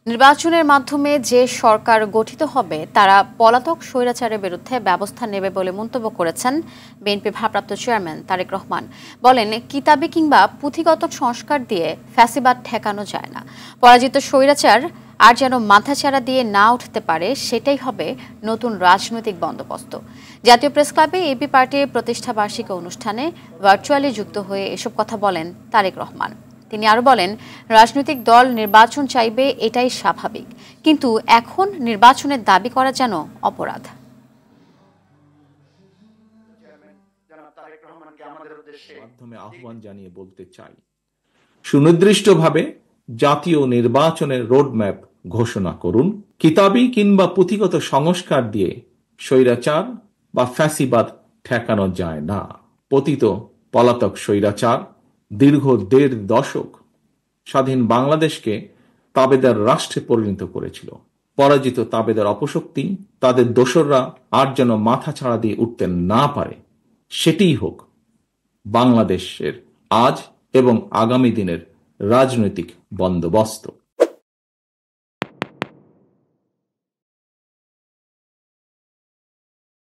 নির্বাচনের মাধ্যমে যে সরকার গঠিত হবে তারা পলাতক স্বৈরাচারের বিরুদ্ধে ব্যবস্থা নেবে বলে মন্তব্য করেছেন বিএনপি ভারপ্রাপ্ত চেয়ারম্যান তারেক রহমান। বলেন, কিতাবি কিংবা পুঁথিগত সংস্কার দিয়ে ফ্যাসিবাদ ঠেকানো যায় না। পরাজিত স্বৈরাচার আর যেন মাথাচাড়া দিয়ে না উঠতে পারে, সেটাই হবে নতুন রাজনৈতিক বন্দোবস্ত। জাতীয় প্রেস ক্লাবে এবি পার্টির প্রতিষ্ঠা বার্ষিকী অনুষ্ঠানে ভার্চুয়ালি যুক্ত হয়ে এসব কথা বলেন তারেক রহমান। তিনি আরো বলেন, রাজনৈতিক দল নির্বাচন চাইবে, এটাই স্বাভাবিক, কিন্তু এখন নির্বাচনের দাবি করা যেন অপরাধ। মাধ্যমে আহ্বান জানিয়ে বলতে চাই, সুনির্দিষ্টভাবে জাতীয় নির্বাচনের রোডম্যাপ ঘোষণা করুন। কিতাবি কিংবা পুঁথিগত সংস্কার দিয়ে স্বৈরাচার বা ফ্যাসিবাদ ঠেকানো যায় না। পতিত পলাতক স্বৈরাচার দীর্ঘ ১.৫ দশক স্বাধীন বাংলাদেশকে তাবেদার রাষ্ট্রে পরিণত করেছিল। পরাজিত তাবেদার অপশক্তি, তাদের দোসররা আর যেন মাথা ছাড়া দিয়ে উঠতে না পারে, সেটিই হোক বাংলাদেশের আজ এবং আগামী দিনের রাজনৈতিক বন্দোবস্ত।